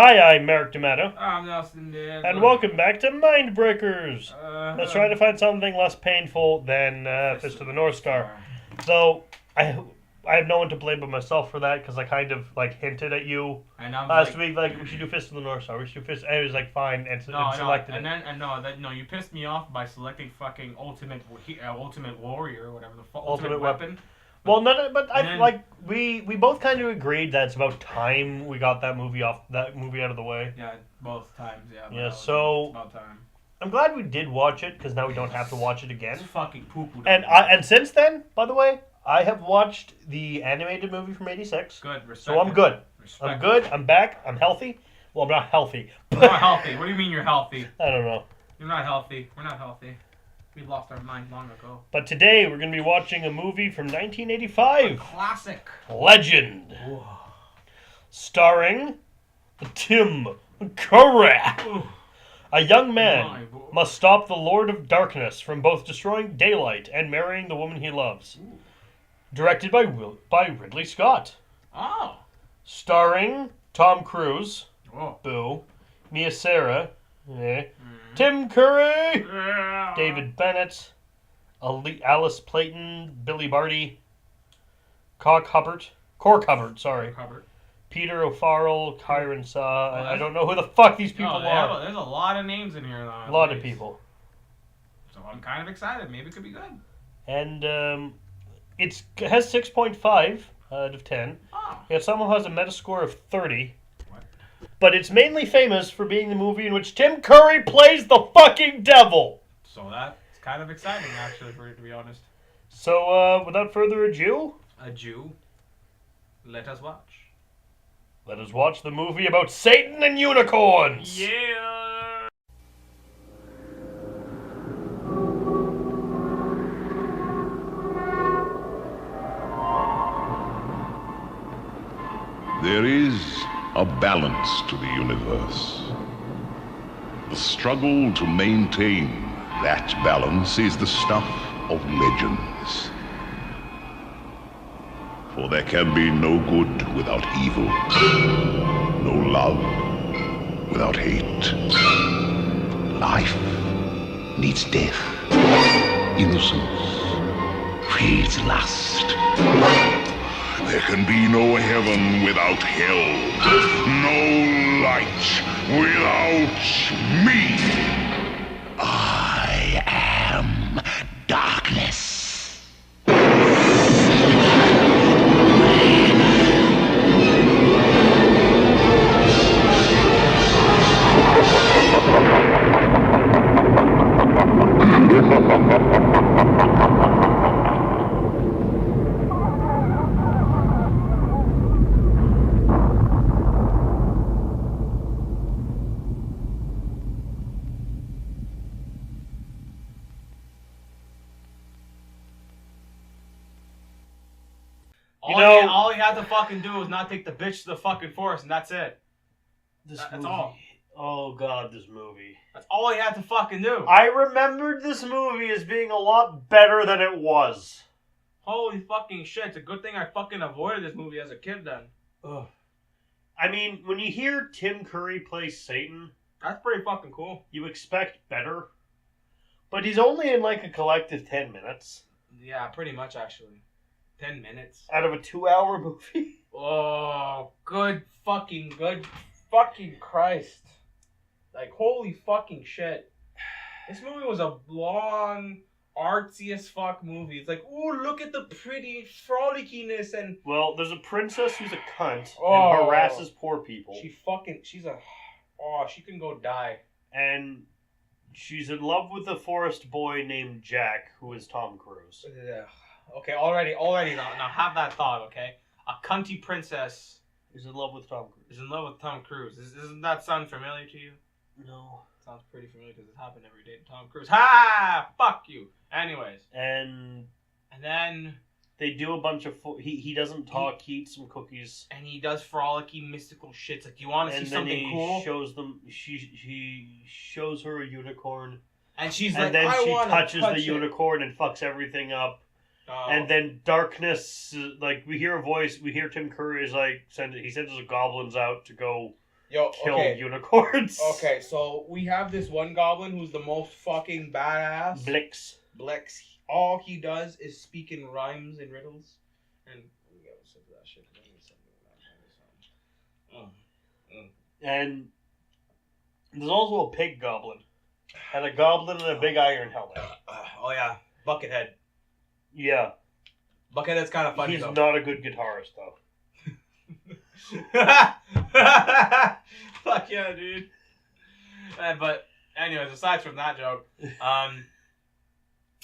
Hi, I'm Merrick D'Amato, I'm Nelson Diaz. and welcome back to Mindbreakers. Let's try to find something less painful than Fist of the North Star. Though I have no one to blame but myself for that because I kind of hinted at you And I'm last week we should do Fist of the North Star. We should do Fist. And it was fine and selected it. No, you pissed me off by selecting fucking Ultimate Warrior or whatever the Ultimate Weapon. Well, we both kind of agreed that it's about time we got that movie out of the way. Yeah, both times. Yeah. Yeah, so it's about time. I'm glad we did watch it because now we don't have to watch it again. It's fucking poo-poo. And since then, by the way, I have watched the animated movie from '86. Good, respect. So I'm good. Respect. I'm good. I'm back. I'm healthy. Well, I'm not healthy. You're not healthy. What do you mean you're healthy? I don't know. You're not healthy. We're not healthy. We lost our mind long ago. But today we're going to be watching a movie from 1985. A classic. Legend. Whoa. Starring Tim Curry. A young man must stop the Lord of Darkness from both destroying daylight and marrying the woman he loves. Ooh. Directed by Ridley Scott. Oh. Starring Tom Cruise. Whoa. Boo. Mia Sara. Tim Curry. David Bennett. Alice Playton. Billy Barty. Cork Hubbard. Hubbard. Peter O'Farrell. Kyron Saw. I don't know who the fuck these people are. There's a lot of names in here, though. A lot of people. So I'm kind of excited. Maybe it could be good. And it has 6.5 out of 10. Oh. It somehow has a Metascore of 30. What? But it's mainly famous for being the movie in which Tim Curry plays the fucking devil. So that's kind of exciting, actually, for you to be honest. So, without further ado, let us watch. Let us watch the movie about Satan and unicorns. Yeah. There is a balance to the universe. The struggle to maintain that balance is the stuff of legends. For there can be no good without evil, no love without hate. Life needs death. Innocence creates lust. There can be no heaven without hell, no light without me. I am darkness. All he had to fucking do was not take the bitch to the fucking forest, and that's it. That's all. Oh god, this movie. That's all he had to fucking do. I remembered this movie as being a lot better than it was. Holy fucking shit! It's a good thing I fucking avoided this movie as a kid then. Ugh. I mean, when you hear Tim Curry play Satan, that's pretty fucking cool. You expect better. But he's only in a collective 10 minutes. Yeah, pretty much actually. 10 minutes. Out of a 2-hour movie? Oh, good fucking Christ. Holy fucking shit. This movie was a long, artsy as fuck movie. It's oh, look at the pretty frolickiness and... Well, there's a princess who's a cunt and harasses poor people. She can go die. And she's in love with a forest boy named Jack, who is Tom Cruise. Yeah. Okay, already now have that thought, okay? A cunty princess is in love with Tom Cruise. Doesn't that sound familiar to you? No. Sounds pretty familiar because it happened every day to Tom Cruise. Ha! Fuck you. Anyways. And then they do a bunch of... he doesn't talk, he eats some cookies. And he does frolicky, mystical shit. Do you want to see something cool? He shows her a unicorn. And she's and then she touches the unicorn and fucks everything up. And then darkness, we hear a voice, we hear Tim Curry is he sends his goblins out to go kill unicorns. Okay, so we have this one goblin who's the most fucking badass. Blix. All he does is speak in rhymes and riddles. And And there's also a pig goblin. And a goblin in a big iron helmet. Oh yeah, Buckethead. Yeah. Buckethead's kind of funny. He's not a good guitarist though. Fuck yeah, dude. But anyways, aside from that joke,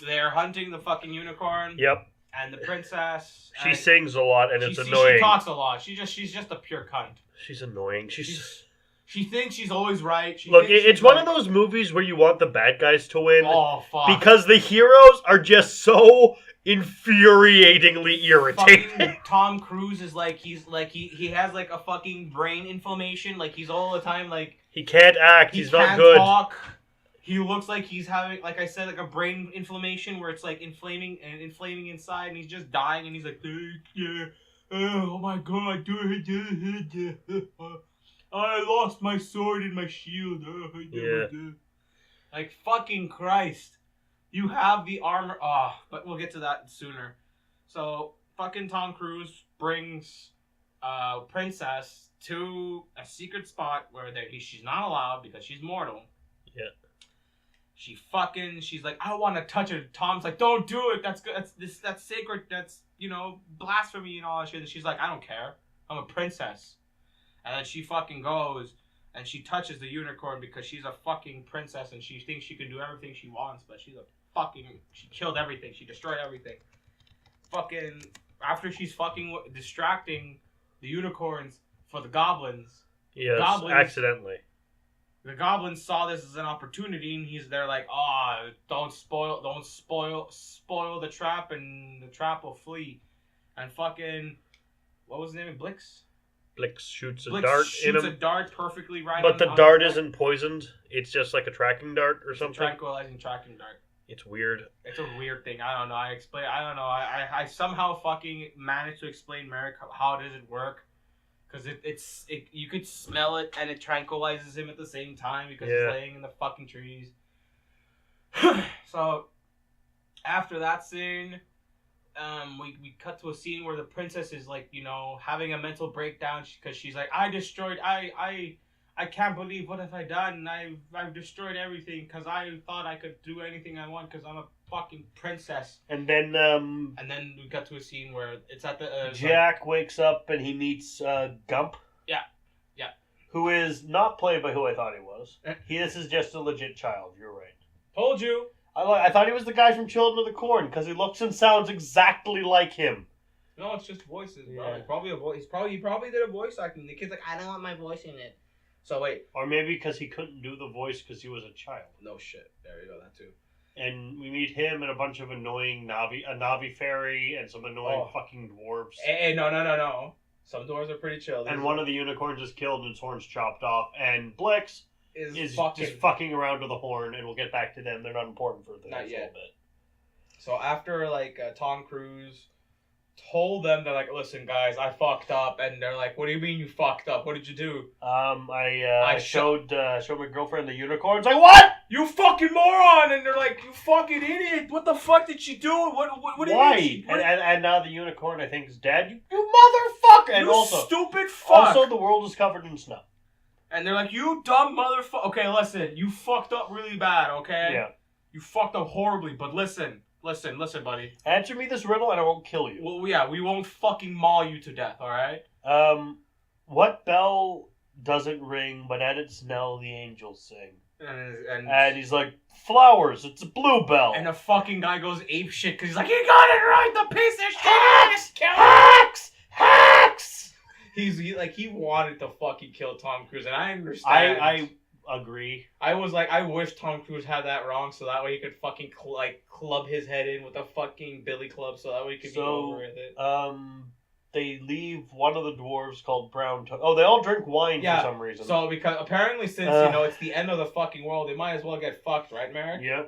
they're hunting the fucking unicorn. Yep. And the princess. She sings a lot, and it's annoying. She talks a lot. She's just a pure cunt. She's annoying. She thinks she's always right. Look, it's one of those movies where you want the bad guys to win. Oh, fuck. Because the heroes are just so infuriatingly irritating. Fucking Tom Cruise is he has like a fucking brain inflammation. Like he's all the time like he can't act. He's not He good. can't talk. He looks like he's having, like I said, like a brain inflammation where it's like inflaming inside, and he's just dying, and he's like, yeah, oh my god, I lost my sword and my shield. Yeah. Like fucking Christ, you have the armor. But we'll get to that sooner. So fucking Tom Cruise brings princess to a secret spot where she's not allowed because she's mortal. Yeah. She's like, I want to touch it. Tom's like, don't do it. That's good. That's sacred. That's, blasphemy and all that shit. And she's like, I don't care. I'm a princess. And then she fucking goes and she touches the unicorn because she's a fucking princess and she thinks she can do everything she wants, but she killed everything. She destroyed everything. Fucking, after she's fucking distracting the unicorns for the goblins. Yes, accidentally. The goblins saw this as an opportunity, and they're like, don't spoil the trap, and the trap will flee. And fucking, what was his name? Blix shoots a dart in him. Shoots a dart perfectly right. But the dart isn't poisoned. It's just like a tracking dart or something. Tranquilizing tracking dart. It's weird. It's a weird thing. I don't know. I don't know. I somehow fucking managed to explain Merrick how does it work. Because you could smell it, and it tranquilizes him at the same time because he's laying in the fucking trees. So, after that scene, we cut to a scene where the princess is like, having a mental breakdown because she's like, I can't believe what have I done? I've destroyed everything because I thought I could do anything I want because I'm a fucking princess. And then we got to a scene where it's at the Jack wakes up and he meets Gump. Yeah. Who is not played by who I thought he was. This is just a legit child. You're right. Told you. I thought he was the guy from Children of the Corn because he looks and sounds exactly like him. No, it's just voices, bro. Yeah. Probably a voice. He probably did a voice acting. The kid's like, I don't want my voice in it. So wait. Or maybe because he couldn't do the voice because he was a child. No shit. There you go. That too. And we meet him and a bunch of annoying a Navi fairy and some annoying fucking dwarves. Hey, no. Some dwarves are pretty chill. And one of the unicorns is killed and its horn's chopped off. And Blix is just fucking around with a horn, and we'll get back to them. They're not important for the next little bit. So after Tom Cruise told them, they're like, listen guys, I fucked up, and they're like, what do you mean you fucked up? What did you do? I showed my girlfriend the unicorns. Like, what? You fucking moron! And they're like, you fucking idiot! What the fuck did she do? What do you mean? And now the unicorn, I think, is dead. You motherfucker! And also, stupid fuck! Also, the world is covered in snow. And they're like, you dumb motherfucker. Okay, listen, you fucked up really bad, okay? Yeah. You fucked up horribly, but listen, buddy. Answer me this riddle and I won't kill you. Well, yeah, we won't fucking maul you to death, alright? What bell doesn't ring, but at its knell the angels sing? And he's like, flowers, it's a blue bell. And the fucking guy goes ape shit because he's like, you got it right, the piece of shit! Hacks! He wanted to fucking kill Tom Cruise, and I understand. I agree. I was like, I wish Tom Cruise had that wrong, so that way he could fucking club his head in with a fucking billy club, so that way he could be over with it. They leave one of the dwarves called Brown Toad. Oh, they all drink wine for some reason. So because apparently since it's the end of the fucking world, they might as well get fucked, right, Merrick? Yeah.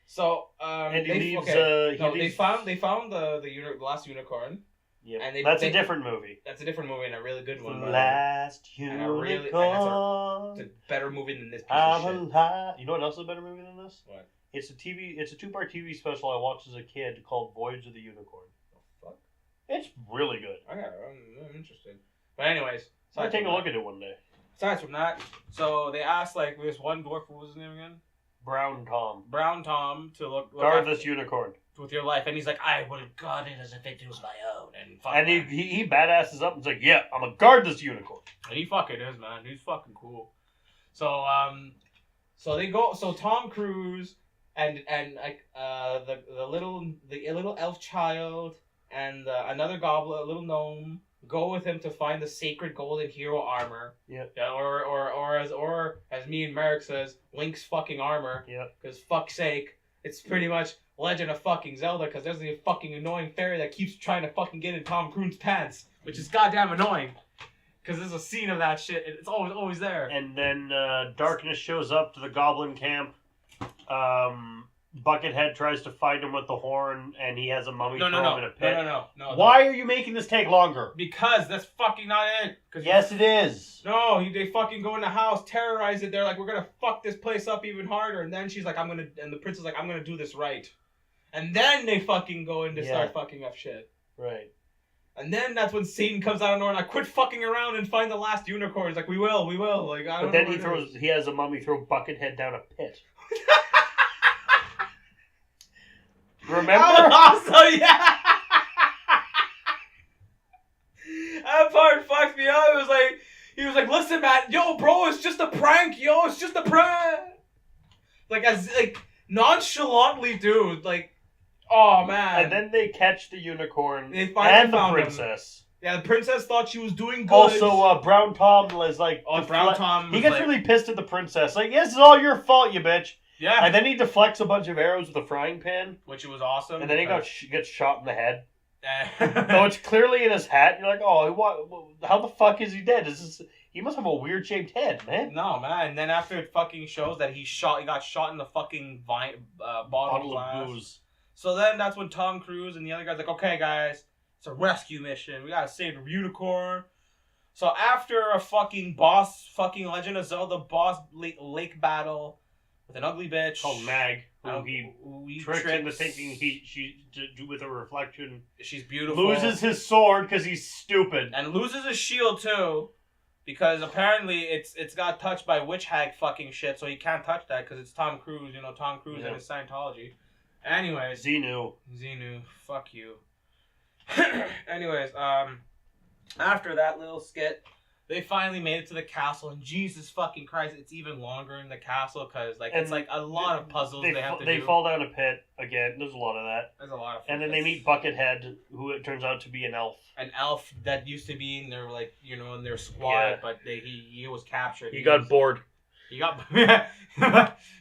So and they found the last unicorn. Yeah, And that's a different movie. That's a different movie and a really good one. Last Unicorn. It's a better movie than this piece of shit. You know what else is a better movie than this? What? It's a 2-part TV special I watched as a kid called Voyage of the Unicorn. The fuck? It's really good. I'm interested. But anyways, I'll take a look at it one day. Aside from that, so they asked like this one dwarf, what was his name again? Brown Tom to look guard this unicorn with your life, and he's like, I would guard it as if it was my own, and he badasses up and's like, yeah, I'm gonna guard this unicorn. And he fucking is, man. He's fucking cool. So so they go. So Tom Cruise and like the little elf child and another goblin, a little gnome, go with him to find the sacred golden hero armor. Yeah. Or as me and Merrick says, Link's fucking armor. Yeah. Because fuck's sake, it's pretty much Legend of fucking Zelda. Because there's the fucking annoying fairy that keeps trying to fucking get in Tom Cruise's pants, which is goddamn annoying. Because there's a scene of that shit, and it's always there. And then Darkness shows up to the goblin camp. Buckethead tries to fight him with the horn, and he has a mummy throw him in a pit. No. Why are you making this take longer? Because that's fucking not it. Yes, it is. No, they fucking go in the house, terrorize it. They're like, we're gonna fuck this place up even harder. And then she's like, and the prince is like, I'm gonna do this right. And then they fucking go in to start fucking up shit. Right. And then that's when Satan comes out of nowhere and like, quit fucking around and find the last unicorn. He's like, we will. Like, I don't know. But then he has a mummy throw Buckethead down a pit. Remember? Also, yeah. That part fucked me up. He was like, listen, man, yo, bro, it's just a prank, it's just a prank. Like, nonchalantly, dude, like, oh, man. And then they catch the unicorn they finally and the found princess. Him. Yeah, the princess thought she was doing good. Also, Brown Tom is like... Brown Tom he gets really pissed at the princess. Like, yes, it's all your fault, you bitch. Yeah. And then he deflects a bunch of arrows with a frying pan. Which was awesome. And then he gets shot in the head. So it's clearly in his hat. You're like, oh, how the fuck is he dead? He must have a weird shaped head, man. No, man. And then after it fucking shows that he got shot in the fucking bottle of booze. So then that's when Tom Cruise and the other guy's like, okay, guys, it's a rescue mission. We gotta save the unicorn. So after a fucking Legend of Zelda boss lake battle with an ugly bitch called Mag, who he tricks into thinking she with a reflection. She's beautiful. Loses his sword because he's stupid. And loses his shield too. Because apparently it's got touched by witch hag fucking shit, so he can't touch that because it's Tom Cruise, Tom Cruise and his Scientology. Anyways. Xenu, fuck you. Anyways, after that little skit, they finally made it to the castle, and Jesus fucking Christ, it's even longer in the castle because it's like a lot of puzzles they have to do. They fall down a pit again. There's a lot of that. There's a lot of. And then they meet Buckethead, who it turns out to be an elf. An elf that used to be in their in their squad, but he was captured. He got bored. He got.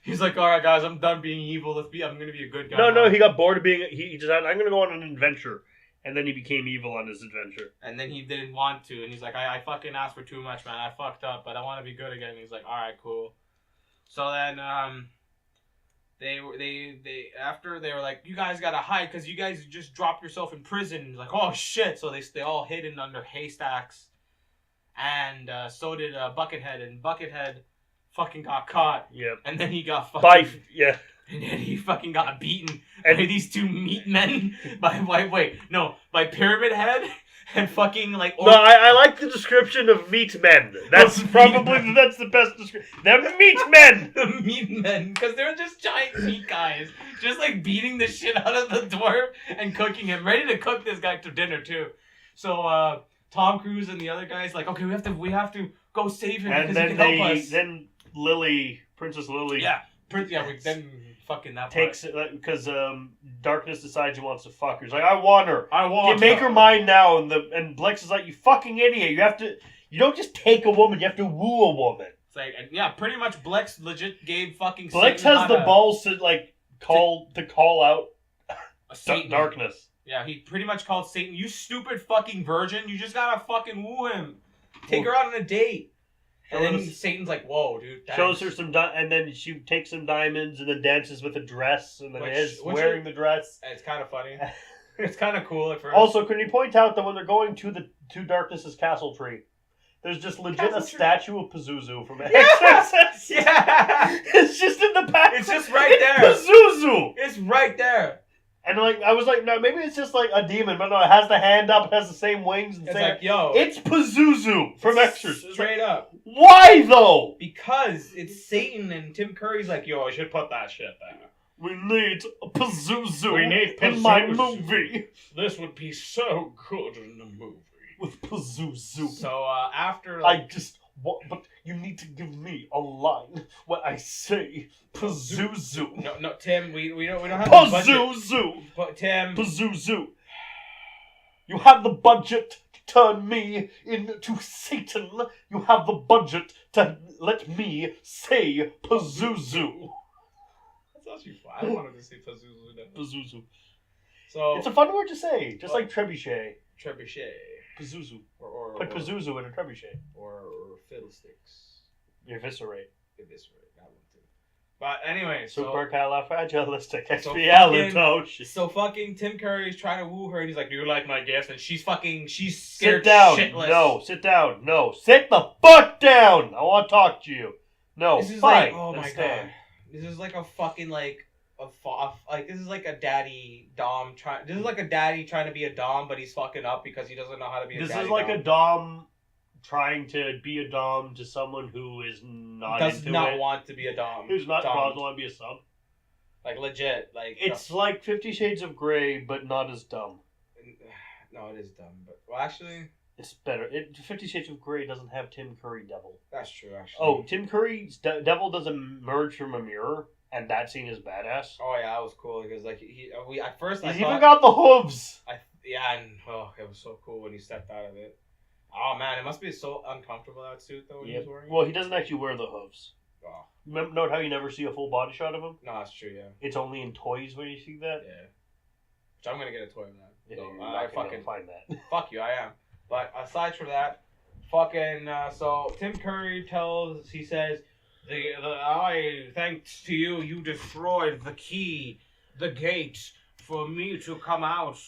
He's like, all right, guys, I'm done being evil. I'm gonna be a good guy. No, he got bored of being. He decided, I'm gonna go on an adventure. And then he became evil on his adventure. And then he didn't want to. And he's like, I fucking asked for too much, man. I fucked up, but I want to be good again. And he's like, all right, cool. So then they after they were like, you guys got to hide because you guys just dropped yourself in prison. And he's like, oh, shit. So they all hidden under haystacks. And so did Buckethead. And Buckethead fucking got caught. Yep. And then he got fucking... Yeah. And then he fucking got beaten by these two meat men by Pyramid Head and fucking like... No, I like the description of meat men. That's probably that's the best description. They're meat men! The meat men, because they're just giant meat guys. Just like beating the shit out of the dwarf and cooking him. Ready to cook this guy to dinner too. So Tom Cruise and the other guys like, okay, we have to go save him because he can help us. Then Princess Lily... Yeah, then fucking that takes it because Darkness decides he wants to fuck her. He's like, I want her. You make her mine now. And Blix is like, you fucking idiot. You don't just take a woman. You have to woo a woman. It's like, yeah, pretty much Blix legit gave fucking. Blix has the balls to call out Satan. Darkness. Yeah, he pretty much called Satan, you stupid fucking virgin. You just gotta fucking woo him. Take her out on a date. And then Satan's like, whoa, dude. Thanks. Shows her and then she takes some diamonds and then dances with a dress and then is wearing the dress. It's kind of funny. It's kind of cool at first. Also, can you point out that when they're going to Darkness's castle tree, there's just legit a statue of Pazuzu from Exorcist. Yeah! It's just in the back. It's just right there. Pazuzu! It's right there. And I was like, no, maybe it's just like a demon, but no, it has the hand up, it has the same wings. And It's like, yo. It's Pazuzu from Exorcist. Straight up. Why, though? Because it's Satan, and Tim Curry's like, yo, I should put that shit there. We need a Pazuzu We need in my Pazuzu. movie. This would be so good in the movie. With Pazuzu. So, after, but you need to give me a line when I say Pazuzu. No, Tim, we don't have the budget. Pazuzu! But Tim, Pazuzu! You have the budget to turn me into Satan. You have the budget to let me say Pazuzu. that's actually fun. I wanted to say Pazuzu. Pazuzu. So It's a fun word to say, just like trebuchet. Trebuchet. Pazuzu. Or Put Pazuzu in a trebuchet. Or fiddlesticks. Eviscerate. Eviscerate. That one too. But anyway, Supercalifragilisticexpialidocious. So fucking Tim Curry's trying to woo her, and he's like, "Do you like my gift?" And she's scared Sit down. shitless. No, sit down. No, sit the fuck down. I want to talk to you. No, This is fine. like, oh my god, this is like a fucking this is like a daddy dom trying. This is like a daddy trying to be a dom, but he's fucking up because he doesn't know how to be a daddy. This is like a dom trying to be a dom to someone who is not does into not it. want to be a dom. Who's not dom. want to be a sub. Like legit, like It's like 50 Shades of Grey, but not as dumb. No, it is dumb, but well, actually, It's better. 50 Shades of Grey doesn't have Tim Curry devil. that's true. Actually, Oh, Tim Curry's devil doesn't emerge from a mirror, and that scene is badass. oh yeah, that was cool because like we at first He's I even thought, got the hooves. and it was so cool when he stepped out of it. Oh man, it must be so uncomfortable that suit though when he was wearing it. Well, he doesn't actually wear the hooves. Oh. Note how you never see a full body shot of him? No, that's true. Yeah. It's only in toys where you see that. Yeah. Which I'm gonna get a toy of that. Yeah, So, you're I not gonna fucking find that. fuck you. I am. But aside from that, fucking so Tim Curry he says, thanks to you, you destroyed the key, the gate for me to come out.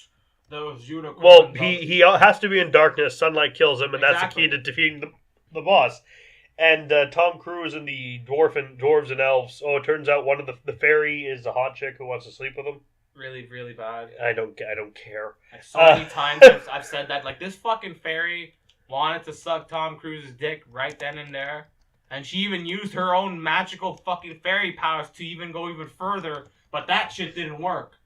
Those unicorns. Well, he has to be in darkness. Sunlight kills him, and that's the Exactly. key to defeating the boss. And Tom Cruise and the dwarves and elves. Oh, it turns out one of the fairy is a hot chick who wants to sleep with him. really, really bad. I don't care. Like so many times I've said that. Like this fucking fairy wanted to suck Tom Cruise's dick right then and there, and she even used her own magical fucking fairy powers to even go even further. But that shit didn't work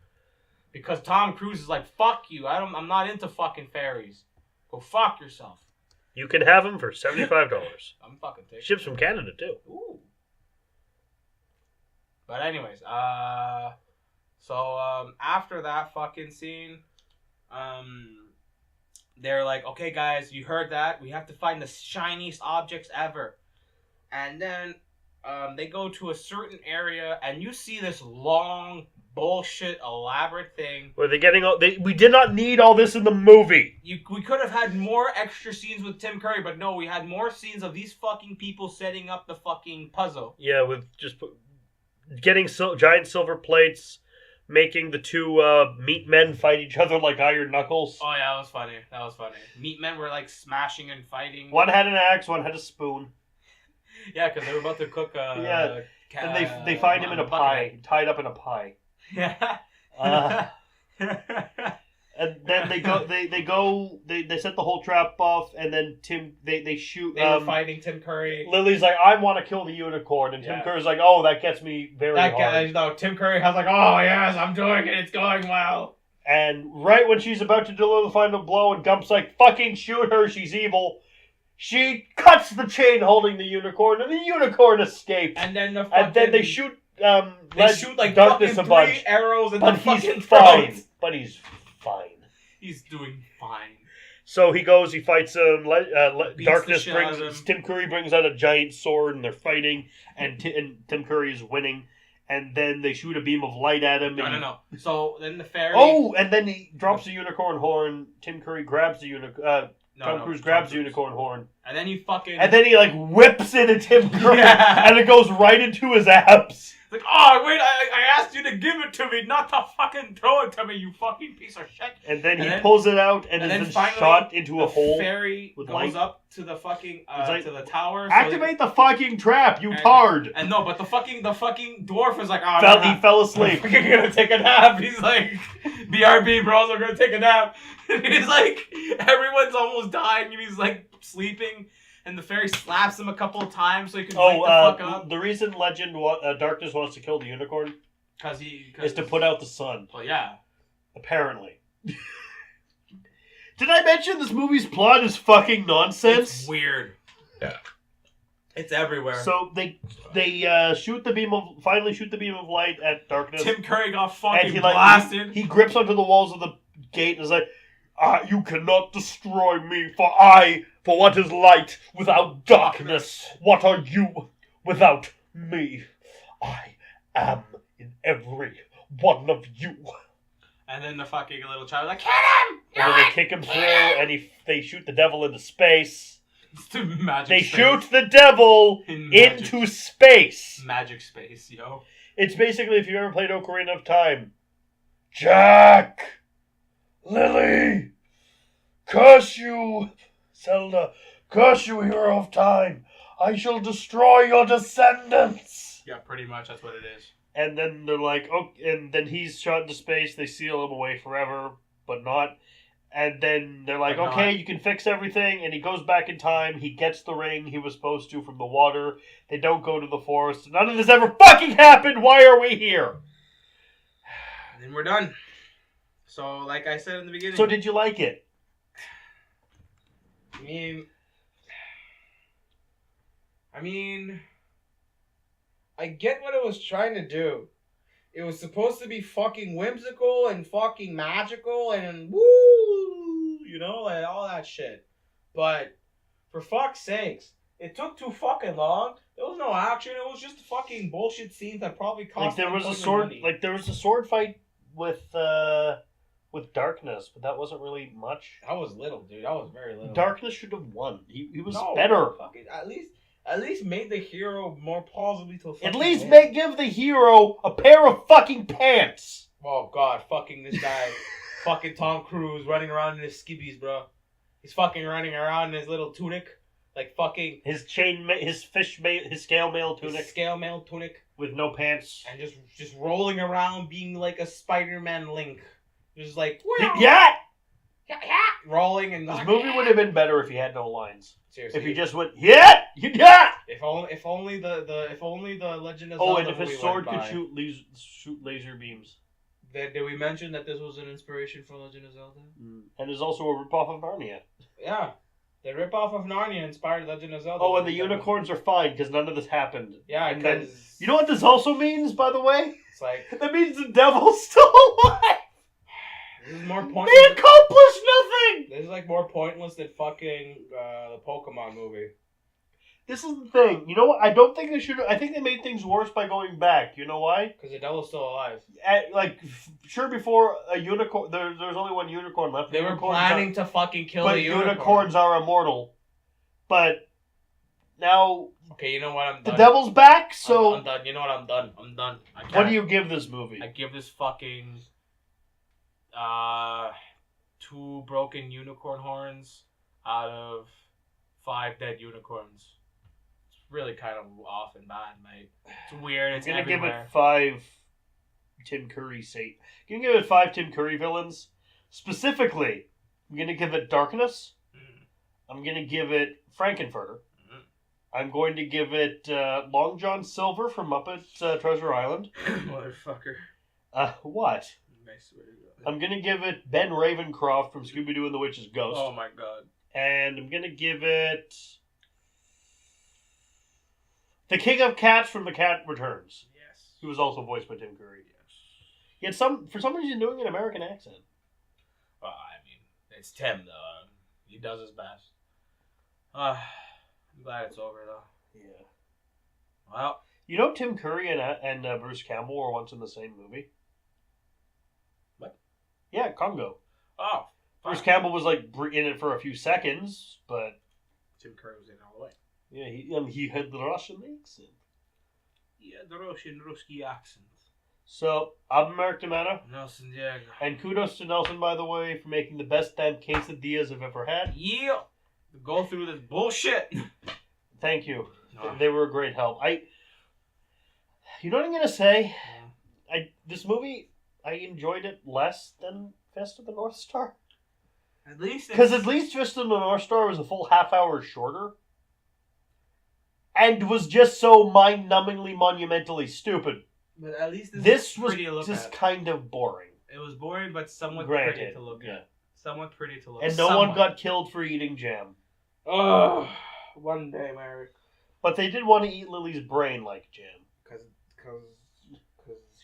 because Tom Cruise is like, "Fuck you! I'm not into fucking fairies. Go fuck yourself." You can have him for $75. I'm fucking taking Ships from Canada too. Ooh. But anyways, after that fucking scene, they're like, okay, guys, you heard that? We have to find the shiniest objects ever. And then they go to a certain area, and you see this long, bullshit, elaborate thing. Were they getting all? We did not need all this in the movie. We could have had more extra scenes with Tim Curry, but no, we had more scenes of these fucking people setting up the fucking puzzle. Yeah, with just getting giant silver plates, making the two meat men fight each other like iron knuckles. Oh yeah, that was funny. Meat men were like smashing and fighting. One had an axe, one had a spoon. Yeah, because they were about to cook and they find him in a pie, tied up in a pie. Yeah. And then they set the whole trap off, and then they shoot. They were fighting Tim Curry. Lily's like, I want to kill the unicorn, and Tim Curry's like, oh, that gets me very hard. Tim Curry has like, oh yes, I'm doing it, it's going well. And right when she's about to deliver the final blow, and Gump's like, fucking shoot her, she's evil. She cuts the chain holding the unicorn, and the unicorn escapes. And then they shoot. They shoot like Darkness fucking a bunch. 3 arrows in But the fucking he's fine. throat. But he's fine. He's doing fine. So he goes, he fights him. Beats Darkness the shit out of him. Tim Curry brings out a giant sword, and they're fighting, and Tim Curry is winning. And then they shoot a beam of light at him. No. So then the fairy. Oh, and then he drops the unicorn horn. Tim Curry grabs the Tom Cruise grabs the unicorn horn. And then he fucking... And then he, like, whips it at Tim Curry. Yeah. And it goes right into his abs. It's like, oh, wait, I asked you to give it to me, not to fucking throw it to me, you fucking piece of shit. And then he pulls it out and then is then shot into a hole. The fairy with goes light. up to the fucking, to the tower. Activate the fucking trap, you tard. And no, but the fucking dwarf is like, oh, he fell asleep. I'm fucking gonna take a nap. He's like, BRB, bros, I'm gonna take a nap. And he's like, everyone's almost dying and he's like sleeping. And the fairy slaps him a couple of times so he can wake the fuck up. The reason Darkness wants to kill the unicorn is to put out the sun. Well, yeah. Apparently. Did I mention this movie's plot is fucking nonsense? It's weird. Yeah. It's everywhere. So they finally shoot the beam of light at Darkness. Tim Curry got fucking blasted. He grips onto the walls of the gate and is like, you cannot destroy me, for what is light without darkness? What are you without me? I am in every one of you. And then the fucking little child like, hit him! And then they kick him through, and they shoot the devil into space. They shoot the devil into space. Magic space, yo. It's basically, if you ever played Ocarina of Time, Jack! Lily! Curse you, Zelda! Curse you, hero of time! I shall destroy your descendants! Yeah, pretty much, that's what it is. And then they're like, oh, and then he's shot into space, they seal him away forever, but not. And then they're like, okay, you can fix everything, and he goes back in time, he gets the ring he was supposed to from the water, they don't go to the forest, none of this ever fucking happened, why are we here? And then we're done. So, like I said in the beginning... So did you like it? I mean, I get what it was trying to do. It was supposed to be fucking whimsical and fucking magical and woo, you know, like all that shit. But for fuck's sakes, it took too fucking long. There was no action. It was just fucking bullshit scenes that probably cost. There was a sword fight with Darkness, but that wasn't really much. That was little, dude. That was very little. Darkness should have won. He was better. Fucking, at least made the hero more plausibly to fucking At least give the hero a pair of fucking pants. Oh god, fucking this guy. Fucking Tom Cruise running around in his skibbies, bro. He's fucking running around in his little tunic. Like fucking... His scale mail tunic. His scale mail tunic. With no pants. And just rolling around being like a Spider-Man Link. Just like... Yeah! Rolling and... This movie would have been better if he had no lines. Seriously. If he just went, yeah! If only the Legend of Zelda. Oh, and if his sword could shoot laser beams. Did we mention that this was an inspiration for Legend of Zelda? And there's also a ripoff of Narnia. Yeah. The ripoff of Narnia inspired Legend of Zelda. Oh, and the unicorns are fine because none of this happened. Yeah, because... You know what this also means, by the way? It's like... That means the devil's still alive! This is more pointless. They accomplished nothing! This is like more pointless than fucking the Pokemon movie. This is the thing. You know what? I don't think they should... I think they made things worse by going back. You know why? Because the devil's still alive. Sure, before a unicorn... There's only one unicorn left. They were planning to fucking kill the unicorn. But unicorns are immortal. But now... Okay, you know what? I'm done. The devil's back, so... I'm done. You know what? I'm done. What do you give this movie? I give this fucking... 2 broken unicorn horns out of 5 dead unicorns. It's really kind of off and bad, mate. It's weird. It's I'm gonna give it 5 Tim Curry I'm gonna give it 5 Tim Curry villains. Specifically, I'm gonna give it Darkness. I'm gonna give it Frankenfurter. I'm going to give it Long John Silver from Muppet Treasure Island. Motherfucker. What? Nice way to go. I'm going to give it Ben Ravencroft from Scooby-Doo and the Witch's Ghost. Oh my god. And I'm going to give it the King of Cats from The Cat Returns. Yes. Who was also voiced by Tim Curry. Yes. Yet for some reason doing an American accent. Well, I mean, it's Tim though. He does his best. I'm glad it's over though. Yeah. Well. You know Tim Curry and Bruce Campbell were once in the same movie? What? Yeah, Congo. Oh. Bruce Campbell was like in it for a few seconds, but Tim Curry was in all the way. yeah, he had the Russian accent. Yeah, the Russian accent. So, American Manor. Nelson Diego. And kudos to Nelson, by the way, for making the best damn quesadillas I've ever had. Yeah. Go through this bullshit. Thank you. No. They were a great help. You know what I'm gonna say? This movie, I enjoyed it less than Fist of the North Star. At least Fist of the North Star was a full half hour shorter. And was just so mind-numbingly, monumentally stupid. But at least this was just kind of boring. It was boring, but somewhat Granted, pretty to look at. Somewhat pretty to look at. And no one got killed for eating jam. Oh, one day, Mary. But they did want to eat Lily's brain like jam. Because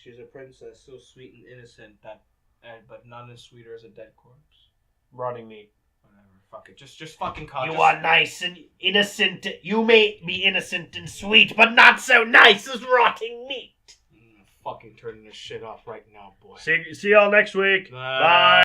she's a princess, so sweet and innocent, but none as sweeter as a dead corpse. Rotting meat. Whatever. Fuck it. Just fucking call it. You are nice and innocent. You may be innocent and sweet, but not so nice as rotting meat. Fucking turning this shit off right now, boy. See y'all next week. Bye. Bye.